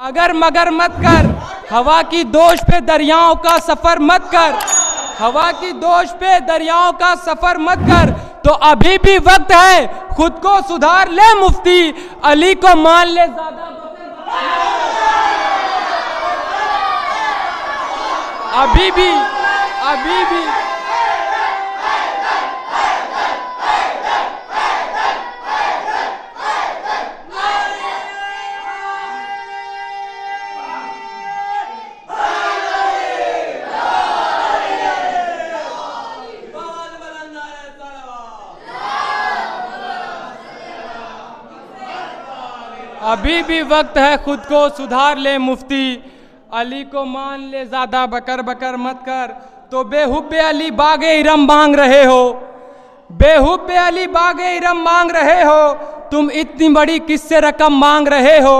अगर मगर मत कर, हवा की दोष पे दरियाओं का सफर मत कर, हवा की दोष पे दरियाओं का सफर मत कर। तो अभी भी वक्त है, खुद को सुधार ले मुफ्ती, अली को मान ले ज्यादा। अभी भी अभी भी वक्त है, खुद को सुधार ले मुफ्ती, अली को मान ले ज्यादा बकर बकर मत कर। तो बेहुब्बे अली बागे इरम मांग रहे हो, बेहुब्बे अली बागे इरम मांग रहे हो, तुम इतनी बड़ी किससे रकम मांग रहे हो।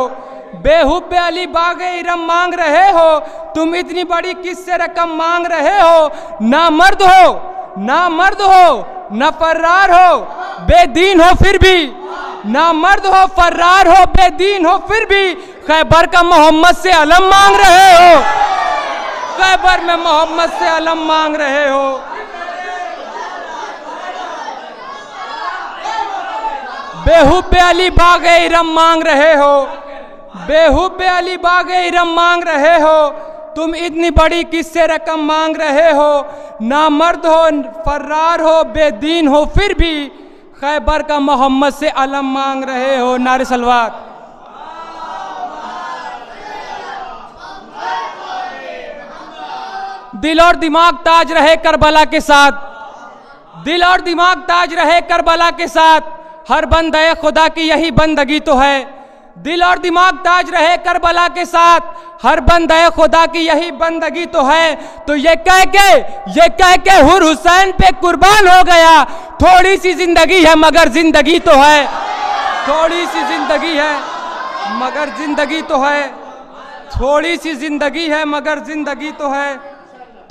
बेहुब्बे अली बागे इरम मांग रहे हो, तुम इतनी बड़ी किससे रकम मांग रहे हो। ना मर्द हो न फर्रार हो, बेदीन हो फिर भी, ना मर्द हो फर्रार हो, बेदीन हो फिर भी, खैबर का मोहम्मद से अलम मांग रहे हो, खैबर में मोहम्मद से अलम मांग रहे हो। बेहुब्बे अली बागे इरम मांग रहे हो, बेहुब्बे अली बागे इरम मांग रहे हो, तुम इतनी बड़ी किससे रकम मांग रहे हो। ना मर्द हो फर्रार हो, बेदीन हो फिर भी, खैबर का मोहम्मद से अलम मांग रहे हो। नारे सलवात। दिल और दिमाग ताज रहे करबला के साथ, दिल और दिमाग ताज रहे करबला के साथ, हर बंदे खुदा की यही बंदगी तो है। दिल और दिमाग ताज रहे करबला के साथ, हर बंदे खुदा की यही बंदगी तो है। तो ये कह के हुर हुसैन पे कुर्बान हो गया, थोड़ी सी जिंदगी है मगर जिंदगी तो है, थोड़ी सी जिंदगी है मगर जिंदगी तो है, थोड़ी सी जिंदगी है मगर जिंदगी तो है,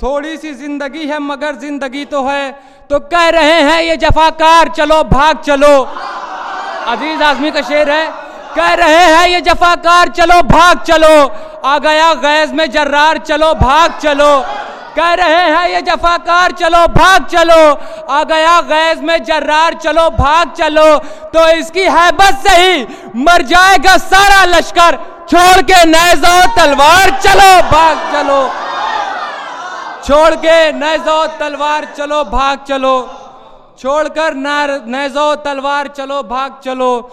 थोड़ी सी जिंदगी है मगर जिंदगी तो है। तो कह रहे हैं ये जफाकार चलो भाग चलो, अजीज आजमी का शेर है, कह रहे हैं ये जफाकार चलो भाग चलो, आ गया गैज में जर्रार चलो भाग चलो। कह रहे हैं ये जफाकार चलो भाग चलो, आ गया गैज में जर्रार चलो भाग चलो। तो इसकी हैबत से ही मर जाएगा सारा लश्कर, छोड़ के नेज़ो तलवार चलो भाग चलो, छोड़ के नेज़ो तलवार चलो भाग चलो, छोड़कर नेज़ो तलवार चलो भाग चलो,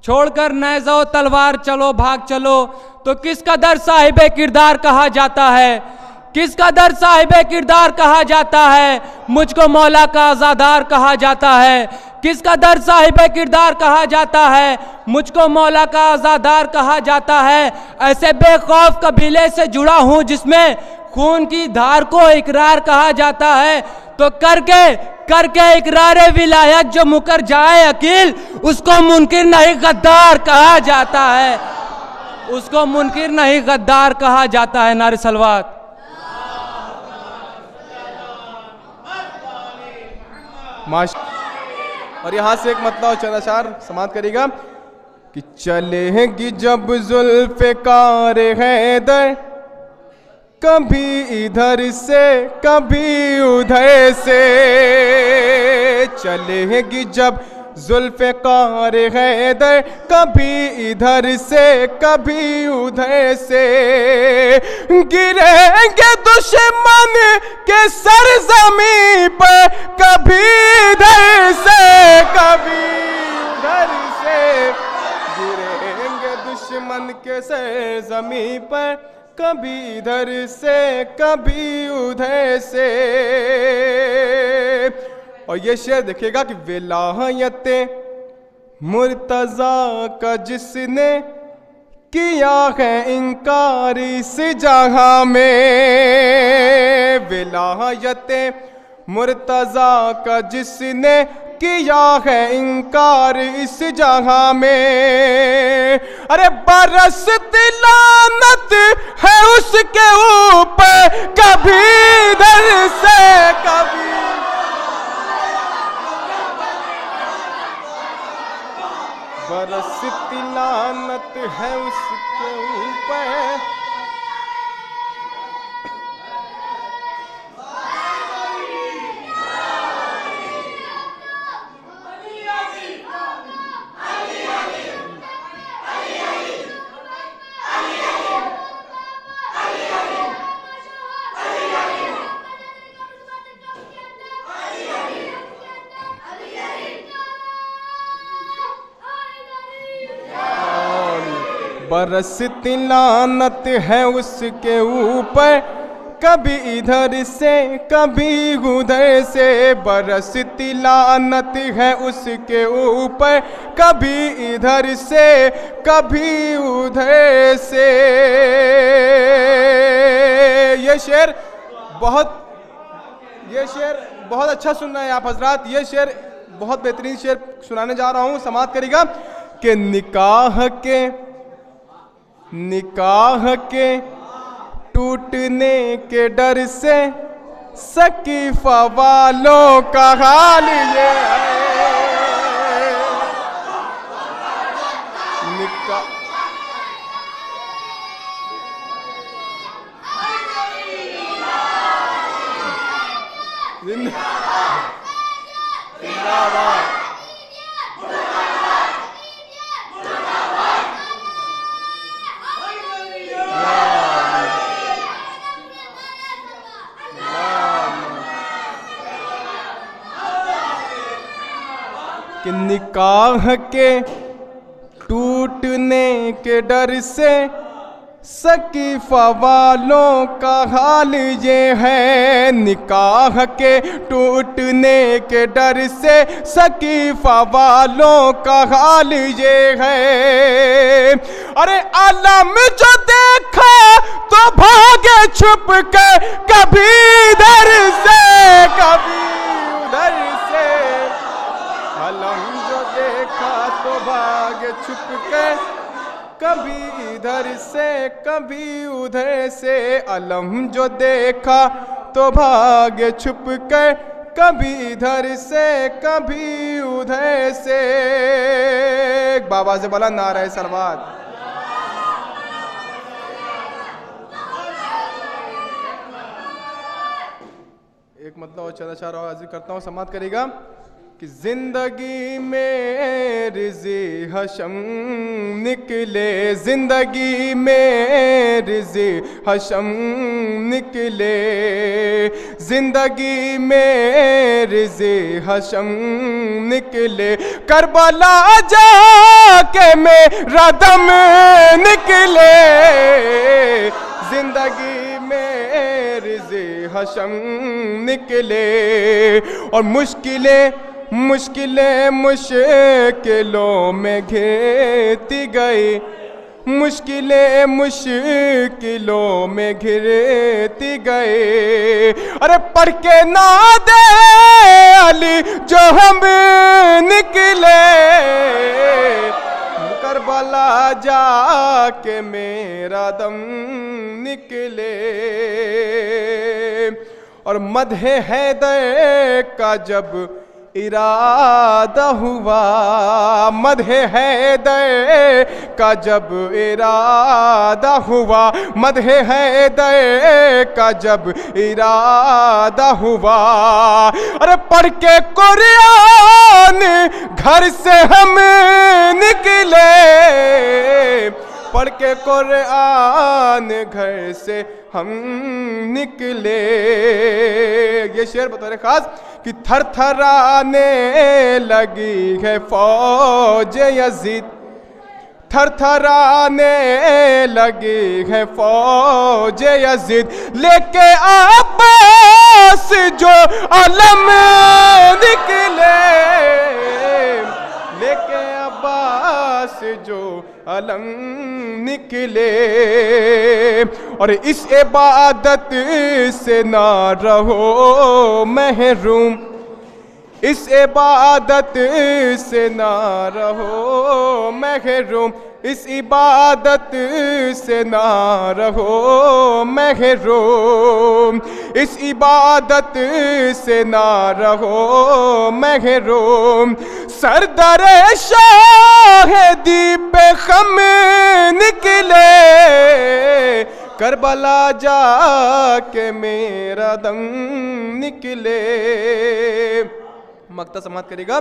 छोड़कर नेज़ो तलवार चलो भाग चलो। तो किस कदर साहिबे किरदार कहा जाता है, किस कदर साहिबे किरदार कहा जाता है, मुझको मौला का आज़ादार कहा जाता है। किस कदर साहिबे किरदार कहा जाता है, मुझको मौला का आज़ादार कहा जाता है। ऐसे बेखौफ कबीले से जुड़ा हूँ जिसमें खून की धार को इकरार कहा जाता है। तो करके इकरार विलायत जो मुकर जाए अकील, उसको मुनकिर नहीं गद्दार कहा जाता है, उसको मुनकिर नहीं गद्दार कहा जाता है। नारे सलवात। और यहाँ से एक मतलब और चनाचार समाप्त करेगा कि चलेगी जब जुल्फ़िकार हैदर, कभी इधर से कभी उधर से, चलेगी जब जुल्फ़िकार हैदर, कभी इधर से कभी उधर से, गिरेंगे दुश्मन के सर ज़मीं पर, कभी इधर से कभी उधर से, गिरेंगे दुश्मन के सर ज़मीं पर, कभी इधर से कभी उधर से। और ये शेर देखिएगा कि विलायते मुर्तज़ा का जिसने किया है इनकार इस जगह में, विलायते मुर्तज़ा का जिसने किया है इनकार इस जगह में, अरे बरसती लानत है उसके ऊपर, कभी इधर से कभी, बरसती लानत है उसके ऊपर, बरसती लानत है उसके ऊपर, कभी इधर से कभी उधर से, बरसती लानत है उसके ऊपर, कभी इधर से कभी उधर से। ये शेर बहुत अच्छा सुन रहे हैं आप हजरात। ये शेर बहुत बेहतरीन शेर सुनाने जा रहा हूं, समाप्त करेगा कि निकाह के टूटने के डर से सकीफा वालों का हाल ये है। कि निकाह के टूटने के डर से सकीफा वालों का हाल ये है। निकाह के टूटने के डर से सकीफा वालों का हाल ये है। अरे आलम जो देखा तो भागे छुप के, कभी इधर से कभी उधर से। आलम जो देखा तो भागे छुप के, कभी इधर से कभी उधर से। अलम जो देखा तो भागे छुप कर, कभी इधर से कभी उधर से। बाबा से बोला नारा सलवात। एक मतलब और चला चाह रहा हाजिर करता हूँ, समाप्त करेगा कि जिंदगी में रिज़ी हशम निकले, जिंदगी में रिज़ी हशम निकले, जिंदगी में रिज़ी हशम निकले। करबला जाके मेरा दम निकले, जिंदगी में रिज़ी हशम निकले। और मुश्किलें मुश्किलों में घिरती गई, मुश्किलें मुश्किलों में घिरती गए। अरे पढ़ के ना दे अली जो हम निकले, करबला जाके मेरा दम निकले। और मदहे हैदर का जब इरादा हुआ, मदहे हैदर का जब इरादा हुआ, मदहे हैदर का जब इरादा हुआ। अरे पढ़ के कुरान घर से हम निकले, पढ़ के कुरान घर से हम निकले। ये शेर बतौर खास कि थरथराने लगी है फौज यजीद, थरथराने लगी है फौज यजीद। लेके अब्बास जो अलम निकले, लेके अब्बास जो अलम निकले। और इस इबादत से ना रहो महरूम, इस इबादत से ना रहो महरूम, इस इबादत से ना रहो महरूम, इस इबादत से ना रहो महरूम। सरदार शाहिदी पे खम निकले, करबला जाके मेरा दम निकले। मक्ता समाप्त करेगा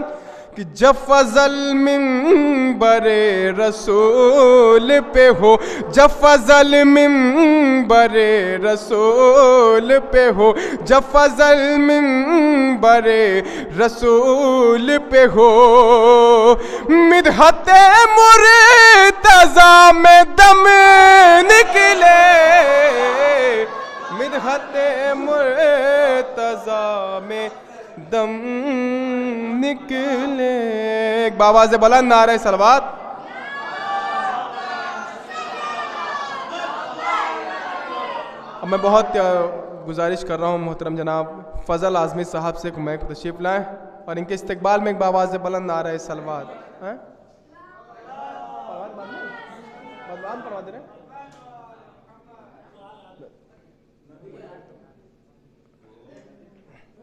कि जब फजल मिंबरे रसूल पे हो, जब फजल मिंबरे रसूल पे हो, जब फजल मिंबरे रसूल पे हो, मिदहते मुर्तज़ा में दम निकले, मिदहते मुर्तज़ा में दम निकले। एक बाबा से बुलंद नारे सलवात। अब मैं बहुत गुजारिश कर रहा हूँ मोहतरम जनाब फजल आज़मी साहब से मैं तशरीफ़ लाएँ और इनके इस्तकबाल में एक बाबा से बुलंद नारे सलवात। हैं करवा दे रहे हैं।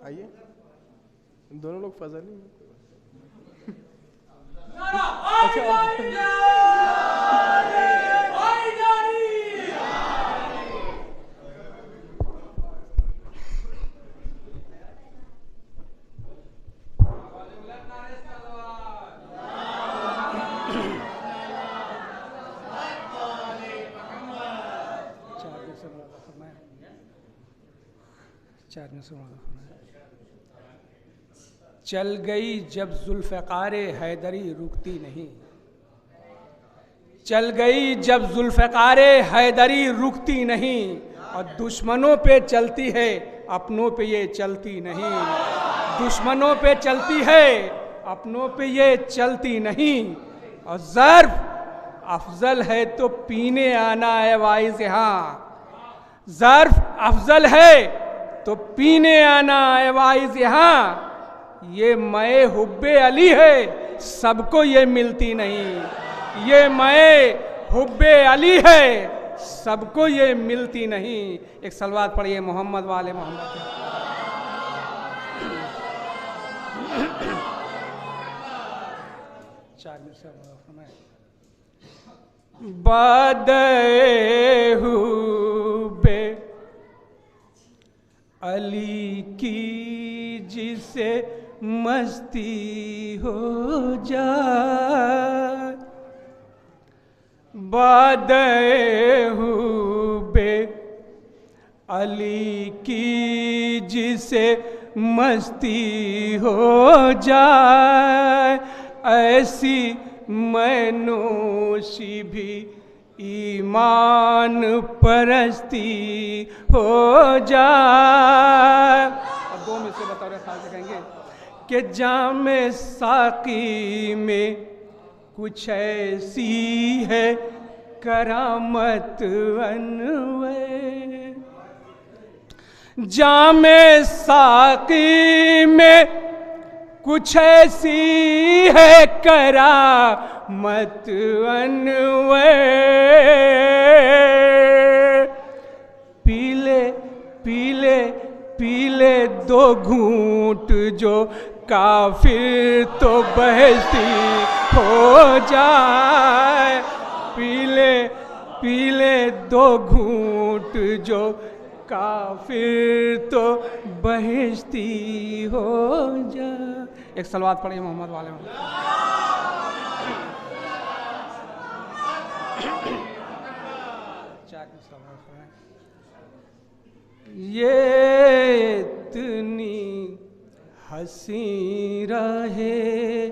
आइए दोनों लोग फजल ही चल गई जब जुल्फ़िकार हैदरी रुकती नहीं, चल गई जब जुल्फ़िकार हैदरी रुकती नहीं, और दुश्मनों पे चलती है अपनों पे ये चलती नहीं, दुश्मनों पे चलती है अपनों पे ये चलती नहीं, और ज़र्फ़ अफजल है तो पीने आना है वाइज़ यहाँ, ज़र्फ़ अफजल है तो पीने आना है वाइज़ यहाँ, ये मैं हुब्बे अली है सबको ये मिलती नहीं, ये मैं हुब्बे अली है सबको ये मिलती नहीं। एक सलवात पढ़िए मोहम्मद वाले मोहम्मद। बादे हुब्बे अली की जिसे मस्ती हो जाए, बादे हुब्बे अली की जिसे मस्ती हो जाए, ऐसी मनोशी भी ईमान परस्ती हो जाए। अब दो में से बताओ ख्याल से कहेंगे कि जामे साकी में कुछ ऐसी है करामत अनवर, जामे साकी में कुछ ऐसी है करामत अनवर, पीले पीले पीले दो घूंट जो काफिर तो बहती हो जाए, पीले पीले दो घूंट जो काफिर तो बहती हो जाए। एक सलवात पढ़िए मोहम्मद वाले में। ये इतनी हंसी रहे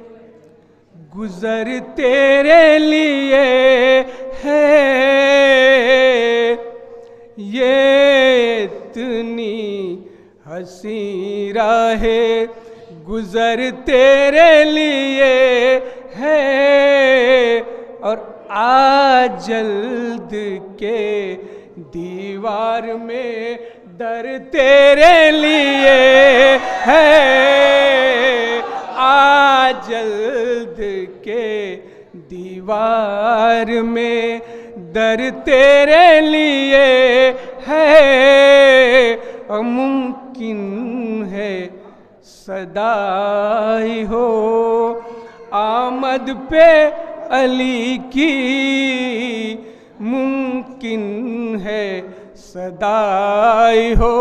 गुजर तेरे लिए है, ये इतनी हंसी रहे गुजर तेरे लिए है, और आज जल्द के दीवार में दर तेरे लिए है, आज जल्द के दीवार में दर तेरे लिए है, और मुमकिन है सदाई हो आमद पे अली की, मुमकिन है सदाई हो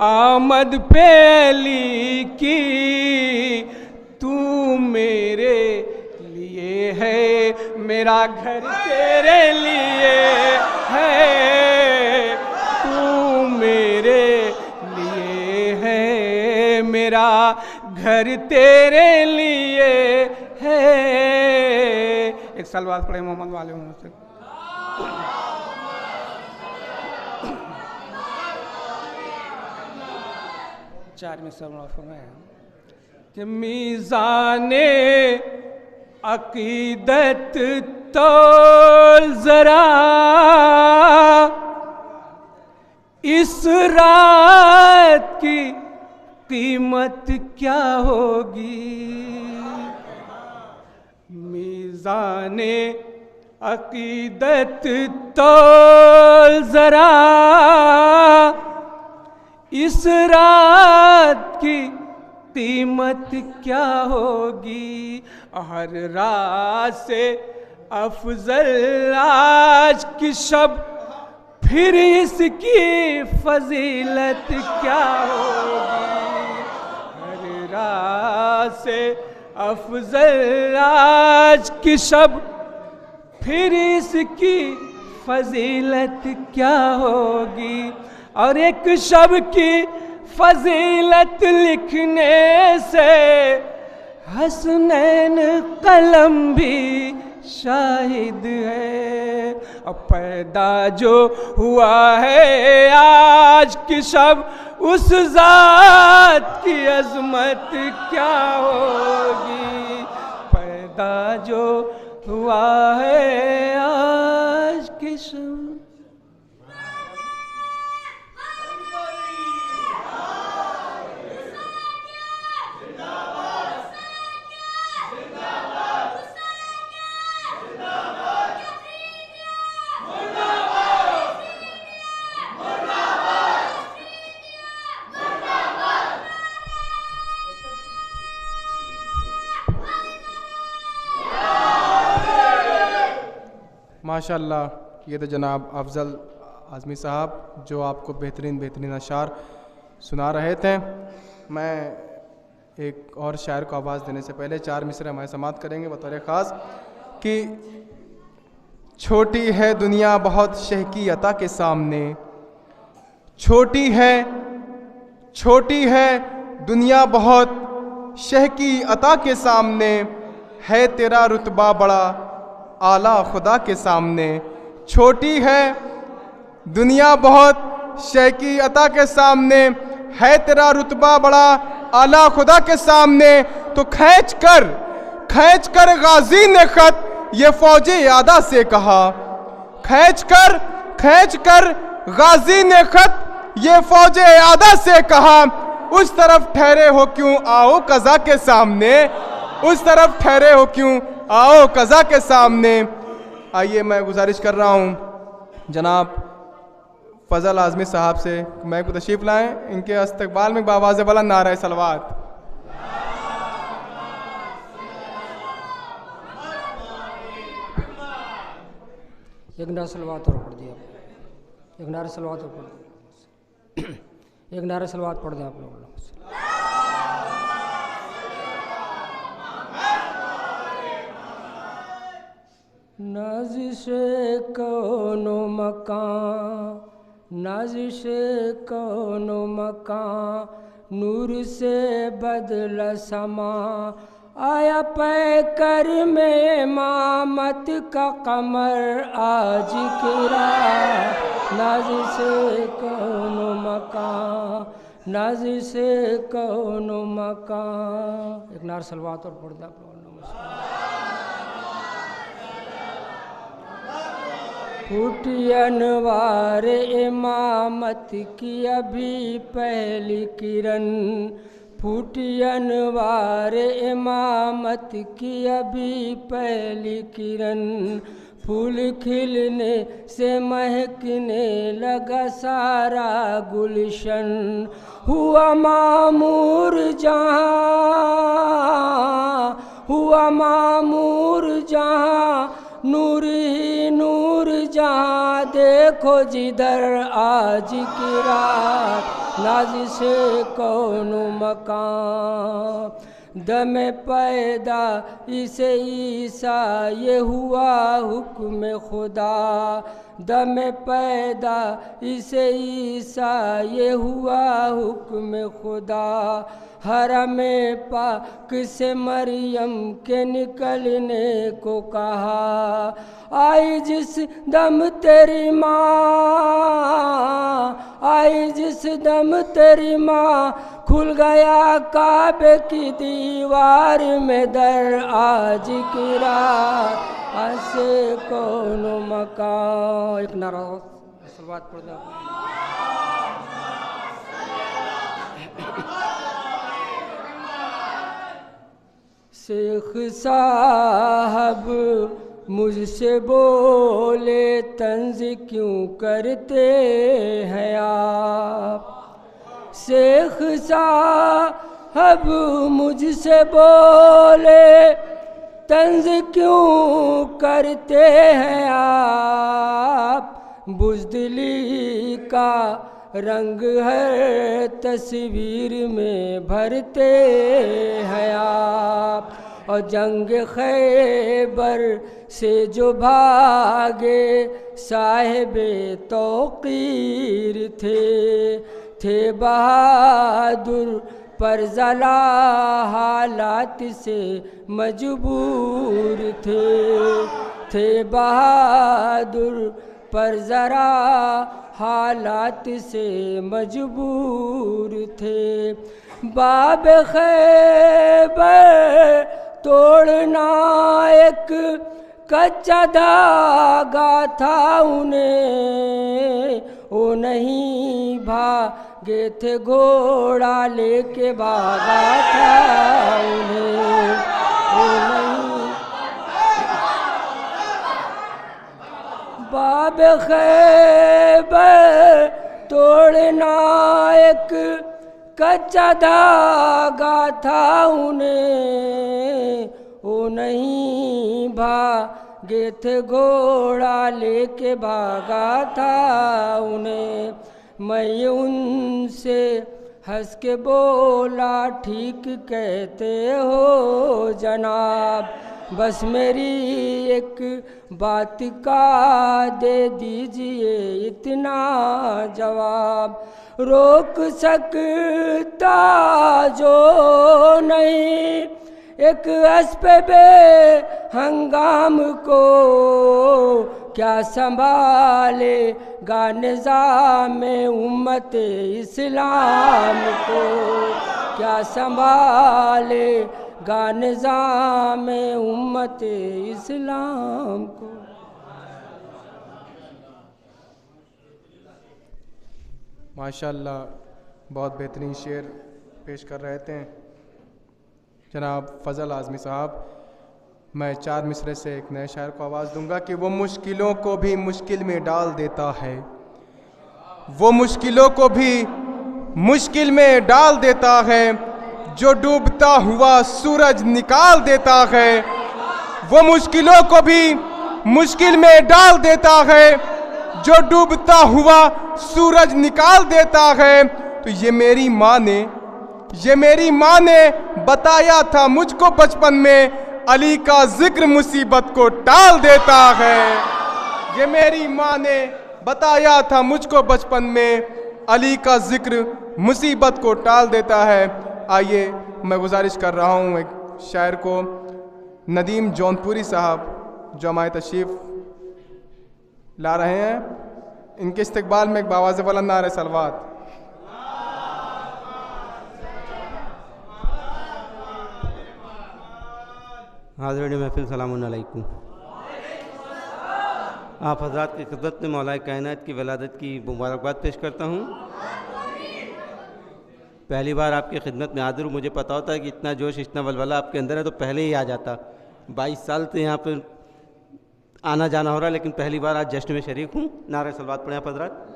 आमद पे अली की, तू मेरे लिए है, मेरा घर तेरे लिए है, तू मेरे लिए है, मेरा घर तेरे लिए है। एक साल बाद पढ़े मोहम्मद वाले से। चार में सब फरमाया कि मीज़ाने अकीदत तोल जरा, इस रात की कीमत क्या होगी। मीज़ाने अकीदत तोल जरा, इस रात की कीमत क्या होगी। हर रात से अफजल आज की शब, फिर इसकी फजीलत क्या होगी। हर रात से अफजल आज की शब, फिर इसकी फजीलत क्या होगी। और एक शब की फजीलत लिखने से हसनैन कलम भी शाहिद है। अब पैदा जो हुआ है आज की शब, उस जात की अजमत क्या होगी। पैदा जो हुआ है आज की शब। माशाल्लाह, ये तो जनाब अफजल आज़मी साहब जो आपको बेहतरीन अशार सुना रहे थे। मैं एक और शायर को आवाज़ देने से पहले 4 मिसरे हमारे समाप्त करेंगे बतौर ख़ास कि छोटी है दुनिया बहुत शह की अता के सामने, छोटी है दुनिया बहुत शह की अता के सामने, है तेरा रुतबा बड़ा आला खुदा के सामने। छोटी है दुनिया बहुत शह की अता के सामने, है तेरा रुतबा बड़ा आला खुदा के सामने। तो खींच कर गाजी ने खत ये फौजे यादा से कहा, खींच कर गाजी ने खत ये फौजे यादा से कहा। उस तरफ ठहरे हो क्यों आओ कज़ा के सामने, उस तरफ ठहरे हो क्यों आओ कज़ा के सामने। आइए मैं गुजारिश कर रहा हूँ जनाब फजल आज़मी साहब से मैं को तशरीफ़ लाएँ, इनके इस्तकबाल में बावाज़ बुलंद नारा सलवात। एक नारा सलवात और पढ़ दिया, एक नारा सलवात और पढ़ दिया, एक नारा सलवात पढ़ दिया आप लोग। नाज़िशे कौनो मकान, नाज़िशे कौनो मकान, नूर से बदला समा, आया पैकर में मामत का कमर आज किरा। नाज़िशे कौनो मकान, नाज़िशे कौनो मकान। एक नार सलवात और पढ़ दिया आप लोगों ने। फूटी अनवार इमामत की अभी पहली किरण, फूटी अनवार इमामत की अभी पहली किरण। फूल खिलने से महकने लगा सारा गुलशन, हुआ मामूर जहाँ, हुआ मामूर जहाँ, नूर ही नूर जहाँ। देखो जिधर आज की रात, नाज़िशे कौनो मकान, दम पैदा इसे ईसा ये हुआ हुक्म खुदा, दम पैदा इसे ईसा ये हुआ हुक्म खुदा। हरम पाक से मरियम के निकलने को कहा, आई जिस दम तेरी माँ, आई जिस दम तेरी माँ, खुल गया काबे की दीवार में दर आज की रात ऐसे कौन मकान। एक नारा सलवात पढ़ दो। शेख साहब मुझसे बोले तंज क्यों करते हैं आप, शेख साहब मुझसे बोले तंज क्यों करते हैं आप, बुज़दिली का रंग है तस्वीर में भरते हैं आप। और जंग खैबर से जो भागे साहिबे तौक़ीर थे बहादुर पर ज़ला हालात से मजबूर थे बहादुर पर ज़रा हालात से मजबूर थे। बाब खैबर तोड़ना एक कच्चा धागा था उन्हें, वो नहीं भागे थे घोड़ा लेके भागा था उन्हें, वो नहीं। बाब खैबर तोड़ना एक कच्चा धागा था उन्हें, वो नहीं भागे थे घोड़ा लेके भागा था उन्हें। मैं उनसे हंस के बोला ठीक कहते हो जनाब, बस मेरी एक बात का दे दीजिए इतना जवाब, रोक सकता जो नहीं एक अस्पबे हंगाम को, क्या संभालेगा निज़ाम उम्मत इस्लाम को, क्या संभालेगा निज़ाम उम्मत इस्लाम को। माशाअल्लाह, बहुत बेहतरीन शेर पेश कर रहे थे जनाब फ़ज़ल आज़मी साहब। मैं 4 मिसरे से एक नए शायर को आवाज़ दूंगा कि वो मुश्किलों को भी मुश्किल में डाल देता है, वो मुश्किलों को भी मुश्किल में डाल देता है, जो डूबता हुआ सूरज निकाल देता है, वो मुश्किलों को भी मुश्किल में डाल देता है, जो डूबता हुआ सूरज निकाल देता है। तो ये मेरी माँ ने बताया था मुझको बचपन में, अली का जिक्र मुसीबत को टाल देता है। ये मेरी माँ ने बताया था मुझको बचपन में, अली का जिक्र मुसीबत को टाल देता है। आइए मैं गुजारिश कर रहा हूँ एक शायर को, नदीम जौनपुरी साहब जो हमारे तशरीफ़ ला रहे हैं, इनके इस्तकबाल में एक बावाज़ बुलंद नारे सलवात। हाज़रीन महफ़िल सलामुन अलैकुम। आप हज़रात की खिदमत में मौलाए कायनात की वलादत की मुबारकबाद पेश करता हूँ। पहली बार आपकी खिदमत में हाज़िर हूँ। मुझे पता होता है कि इतना जोश इतना वलवला आपके अंदर है तो पहले ही आ जाता। 22 साल से यहाँ पर आना जाना हो रहा है, लेकिन पहली बार आज जश्न में शरीक हूँ। नारे सलवात पढ़ें आप हज़रात।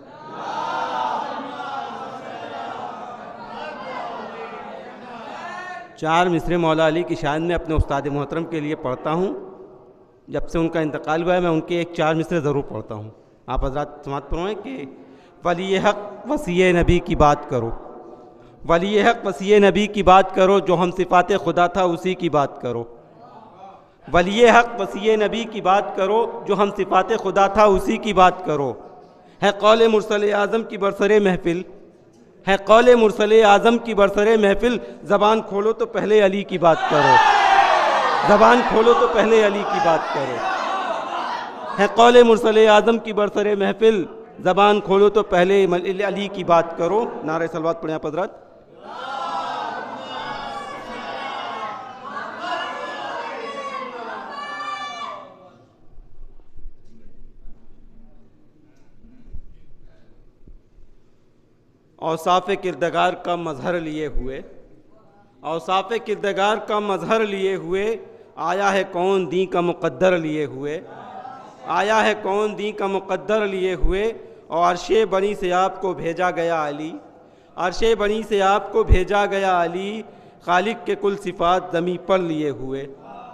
चार मिसरे मौला अली की शान में अपने उस्ताद मोहतरम के लिए पढ़ता हूँ। जब से उनका इंतकाल हुआ है मैं उनके एक 4 मिसरे ज़रूर पढ़ता हूँ। आप हज़रात समात फरमाएं कि वली हक़ वसी नबी की बात करो, वली हक वसी नबी की बात करो, जो हम सिफ़ात खुदा था उसी की बात करो। वली हक वसी नबी की बात करो, जो हम सिफ़ात खुदा था उसी की बात करो। है कौल मुरसल आज़म की बरसरे महफिल, है कौल मुरसल आज़म की बरसरे महफिल, ज़बान खोलो तो पहले अली की बात करो, ज़बान खोलो तो पहले अली की बात करो। है कौल मुरसल आज़म की बरसरे महफिल, ज़बान खोलो तो पहले अली की बात करो। नारे सलवात पढ़ें आप हज़रात। औसाफ़ किरदगार का मज़हर लिए हुए, औसाफ़ किरदगार का मज़हर लिए हुए, आया है कौन दी का मुक़द्दर लिए हुए, आया है कौन दी का मुक़द्दर लिए हुए। और अर्शे बनी से आपको भेजा गया अली, अर्शे बनी से आपको भेजा गया अली, खालिक के कुल सिफ़ात ज़मी पर लिए हुए,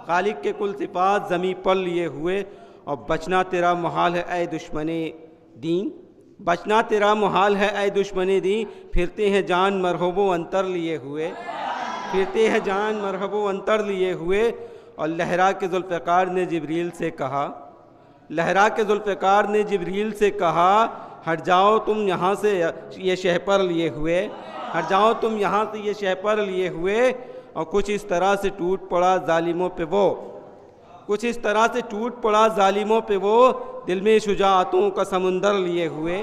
खालिक के कुल सिफ़ात ज़मी पर लिए हुए। और बचना तेरा मुहाल है ऐ दुश्मने दीन, बचना तेरा मुहाल है ऐ दुश्मने दी, फिरते हैं जान मरहबो अंतर लिए हुए, फिरते हैं जान मरहबो अंतर लिए हुए। और लहरा के ज़ुल्फ़िकार ने जिब्रील से कहा, लहरा के ज़ुल्फ़िकार ने जिब्रील से कहा, हट जाओ तुम यहाँ से ये शहपर लिए हुए, हट जाओ तुम यहाँ से ये शहपर लिए हुए। और कुछ इस तरह से टूट पड़ा जालिमों पे वो, कुछ इस तरह से टूट पड़ा जालिमों पे वो, दिल में शुजाअतों का समुंदर लिए हुए,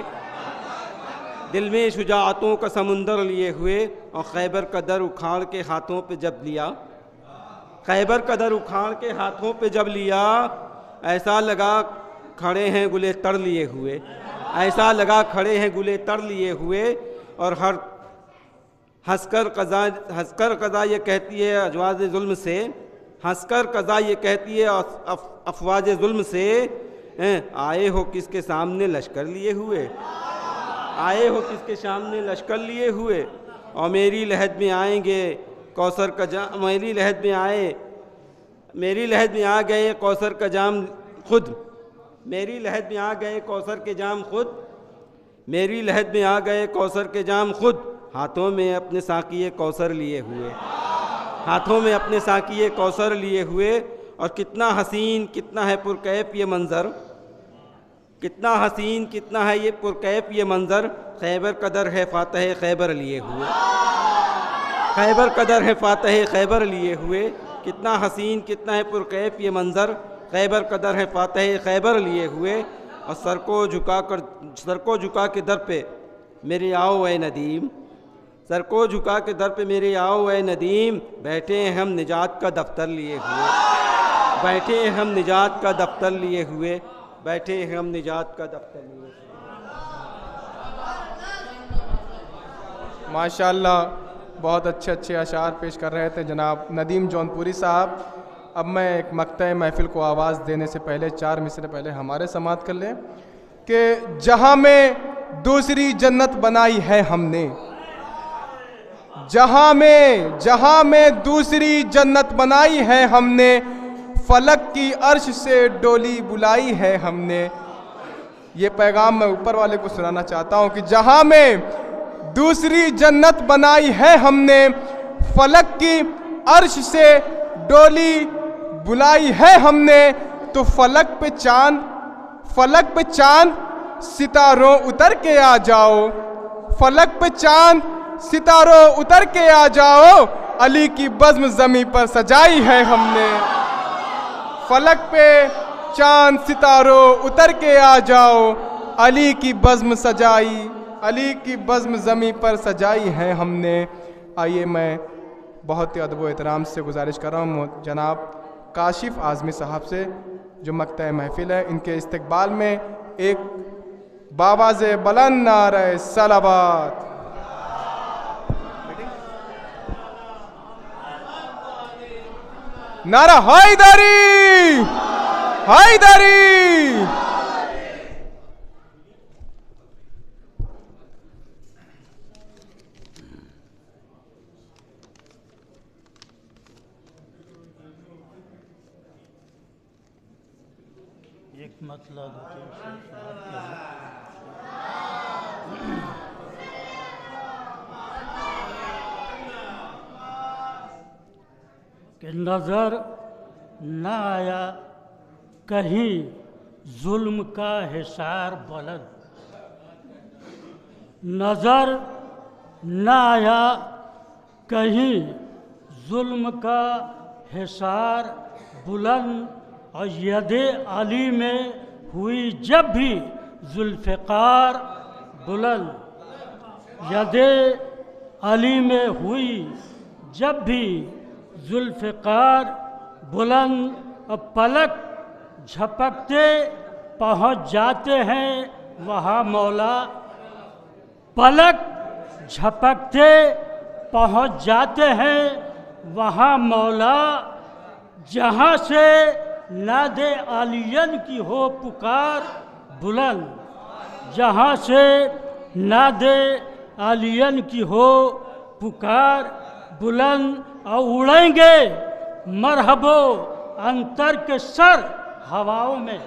दिल में शुजाअतों का समुंदर लिए हुए। और खैबर का दर उखाड़ के हाथों पे जब लिया, खैबर का दर उखाड़ के हाथों पे जब लिया, ऐसा लगा खड़े हैं गुले तर लिए हुए, ऐसा लगा खड़े हैं गुले तर लिए हुए। और हर हंसकर कज़ा ये कहती है अजवाज जुल्म से, हंसकर कज़ा ये कहती है अफवाज जुल्म से, आए हो किसके सामने लश्कर लिए हुए, आए हो किसके सामने लश्कर लिए हुए। और मेरी लहद में आएंगे कौसर का जाम, मेरी लहद में आए, मेरी लहद में आ गए कौसर का जाम खुद, मेरी लहद में आ गए कौसर के जाम खुद, मेरी लहद में आ गए कौसर के जाम खुद। हाथों में अपने साक़िए कौसर लिए हुए, हाथों में अपने साक़िए कौसर लिए हुए। और कितना हसीन कितना है पुरकैफ ये मंज़र, कितना हसीन कितना है ये पुरकैफ ये मंज़र। खैबर कदर है फ़ातह खैबर लिए हुए, खैबर कदर है फ़ातह खैबर लिए हुए। कितना हसीन कितना है पुरकैफ ये मंज़र, खैबर कदर है फ़ातह खैबर लिए हुए। और सर को झुका के दर पे मेरे आओ ए नदीम, सर को झुका के दर पे मेरे आओ ए नदीम। बैठे हैं हम निजात का दफ्तर लिए हुए, बैठे हैं हम निजात का दफ्तर लिए हुए, बैठे हैं हम निजात का दफ्तर लिए हुए। माशाल्लाह, बहुत अच्छे अच्छे अशार पेश कर रहे थे जनाब नदीम जौनपुरी साहब। अब मैं एक मक्ता महफिल को आवाज़ देने से पहले 4 मिसरे पहले हमारे समात कर लें कि जहाँ में दूसरी जन्नत बनाई है हमने, जहाँ में दूसरी जन्नत बनाई है हमने, फलक की अर्श से डोली बुलाई है हमने। ये पैगाम मैं ऊपर वाले को सुनाना चाहता हूँ कि जहाँ में दूसरी जन्नत बनाई है हमने, फलक की अर्श से डोली बुलाई है हमने। तो फलक पे चांद सितारों उतर के आ जाओ, फलक पे चांद सितारों उतर के आ जाओ, अली की बज़्म ज़मीं पर सजाई है हमने। फलक पे चांद सितारों उतर के आ जाओ, अली की बज़्म सजाई, अली की बज़्म ज़मीं पर सजाई है हमने। आइए मैं बहुत ही अदब व एहतराम से गुजारिश कर रहा हूँ जनाब काशिफ आज़मी साहब से, जो मक्ता महफिल है, इनके इस्तकबाल में एक बावाज़े बुलंद नारे सलावत। नारा हैदरी, हैदरी। एक मतलब नज़र न आया कहीं जुल्म का हिसार बुलंद, नज़र न आया कहीं जुल्म का हिसार बुलंद, और यदे अली में हुई जब भी जुल्फ़िकार बुलंद, यदे अली में हुई जब भी जुल्फ़िकार बुलंद, और पलक झपकते पहुँच जाते हैं वहाँ मौला, पलक झपकते पहुँच जाते हैं वहाँ मौला, जहाँ से नादे आलियन की हो पुकार बुलंद, जहाँ से नादे आलियन की हो पुकार बुलंद, और उड़ेंगे मरहबो अंतर के सर हवाओं में,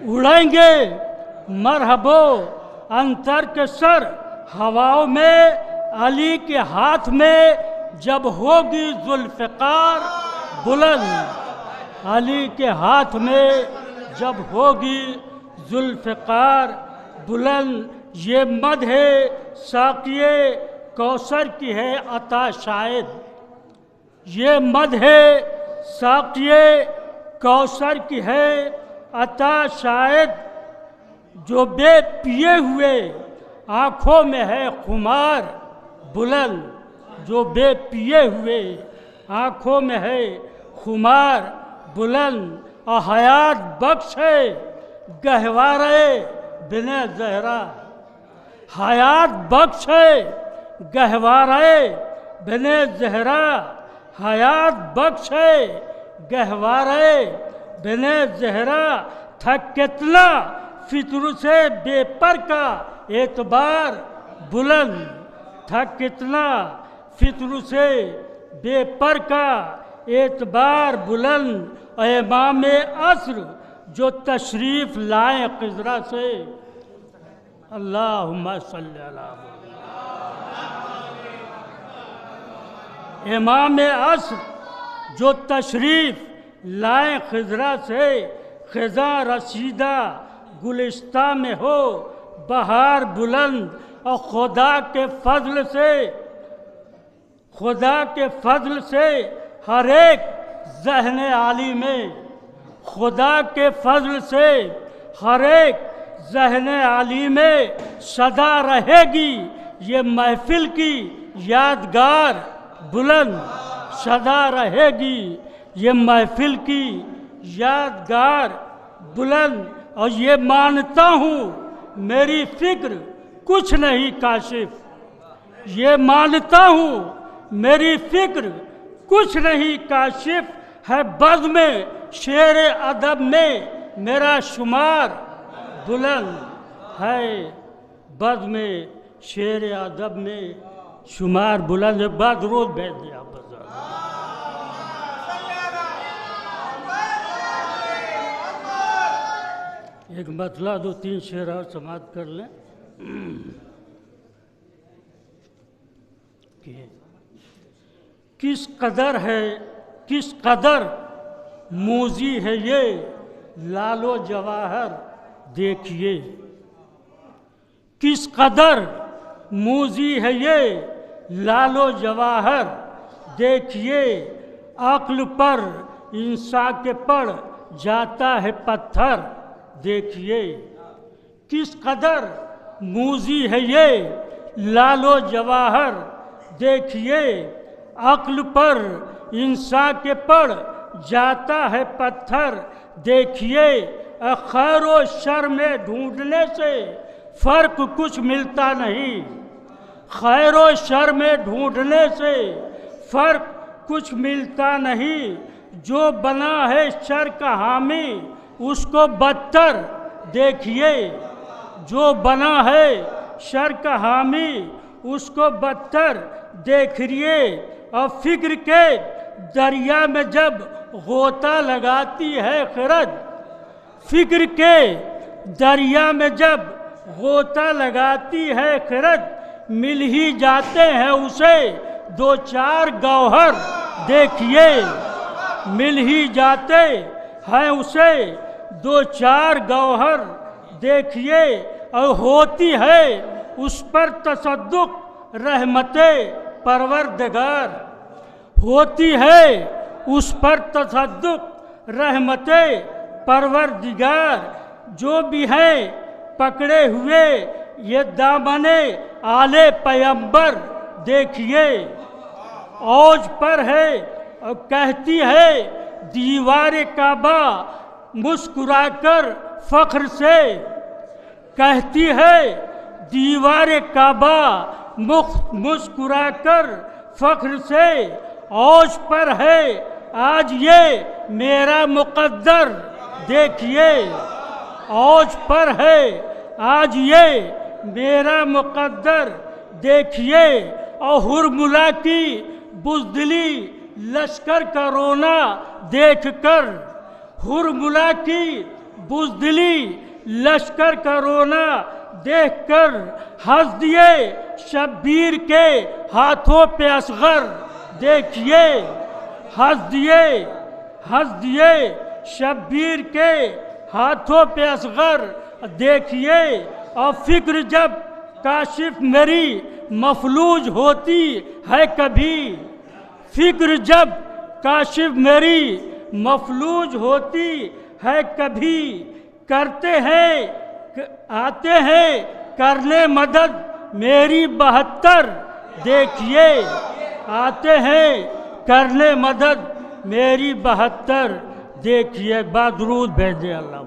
उड़ेंगे मरहबो अंतर के सर हवाओं में, अली के हाथ में जब होगी जुल्फ़िकार बुलंद, अली के हाथ में जब होगी जुल्फ़िकार बुलंद, ये मद है साक़िए कौसर की है अता शायद, ये मद है साक़िए कौसर की है अता शायद, जो बे पिए हुए आँखों में है खुमार बुलंद, जो बे पिए हुए आँखों में है खुमार बुलंद, और हयात बख्श है गहवारे बिने ज़हरा, हयात बख्श है गहवारे बिने ज़हरा, हयात बख्श है गहवारे बिने ज़हरा, था कितना फित्र से बेपर का एतबार बुलंद, था कितना फित्र से बेपर का एतबार बुलंद, और इमाम असर जो तशरीफ़ लाए क़िज़रा से, अल्लाहुम्मा सल्ली अला मुहम्मद, इमाम असर जो तशरीफ़ लाए क़िज़रा से, ख़िज़ा रसीदा गुलिस्ता में हो बहार बुलंद, और खुदा के फ़ज़ल से, खुदा के फ़ज़ल से हर एक ज़हन आली में, खुदा के फ़ज़ल से हर एक ज़हन आली में सदा रहेगी ये महफ़िल की यादगार बुलंद, सदा रहेगी ये महफ़िल की यादगार बुलंद, और ये मानता हूँ मेरी फ़िक्र कुछ नहीं काशिफ, ये मानता हूँ मेरी फ़िक्र कुछ नहीं काशिफ, है बज़्म में शेर अदब में मेरा शुमार बुलंद, है बज़्म में शेर अदब में शुमार बुलंद। बाद रोज भेज दिया बाजार। एक मतला दो तीन शेर और समाप्त कर लें। किस कदर है, किस कदर मूजी है ये लालो जवाहर देखिए, किस कदर मूजी है ये लालो जवाहर देखिए, अक्ल पर इंसा के पड़ जाता है पत्थर देखिए, किस कदर मूजी है ये लालो जवाहर देखिए, अक्ल पर इंसा के पड़ जाता है पत्थर देखिए, खैर व शर में ढूंढने से फ़र्क कुछ मिलता नहीं, खैर व शर में ढूंढने से फ़र्क कुछ मिलता नहीं, जो बना है शर का हामी उसको बदतर देखिए, जो बना है शर का हामी उसको बदतर देखिए, और फिक्र के दरिया में जब गोता लगाती है खिरद, फिक्र के दरिया में जब गोता लगाती है खिरद, मिल ही जाते हैं उसे दो चार गौहर देखिए मिल ही जाते हैं उसे दो चार गौहर, देखिए और होती है उस पर तसद्दुक रहमते परवरदिगार, होती है उस पर तसद्दुक रहमते परवरदिगार। जो भी हैं पकड़े हुए ये दामने आले पैगंबर, देखिए औज पर है और कहती है दीवार काबा मुस्कुराकर फख्र से, कहती है दीवार काबा मुस्कुराकर फख्र से, औज पर है आज ये मेरा मुकद्दर, देखिए औज पर है आज ये मेरा मुकद्दर, देखिए और हुरमुला की बुज़दिली लश्कर का रोना देखकर, हुरमुला की बुज़दिली लश्कर का रोना देखकर हंस दिए शब्बीर के हाथों पे असगर, देखिए हंस दिए शब्बीर के हाथों पे असगर, देखिए और फिक्र जब काशिफ मेरी मफलूज होती है कभी, फिक्र जब काशिफ मेरी मफलूज होती है कभी, करते हैं आते हैं करने मदद मेरी 72, देखिए आते हैं करने मदद मेरी 72, देखिए एक बात दरूद भेजे अल्लाह।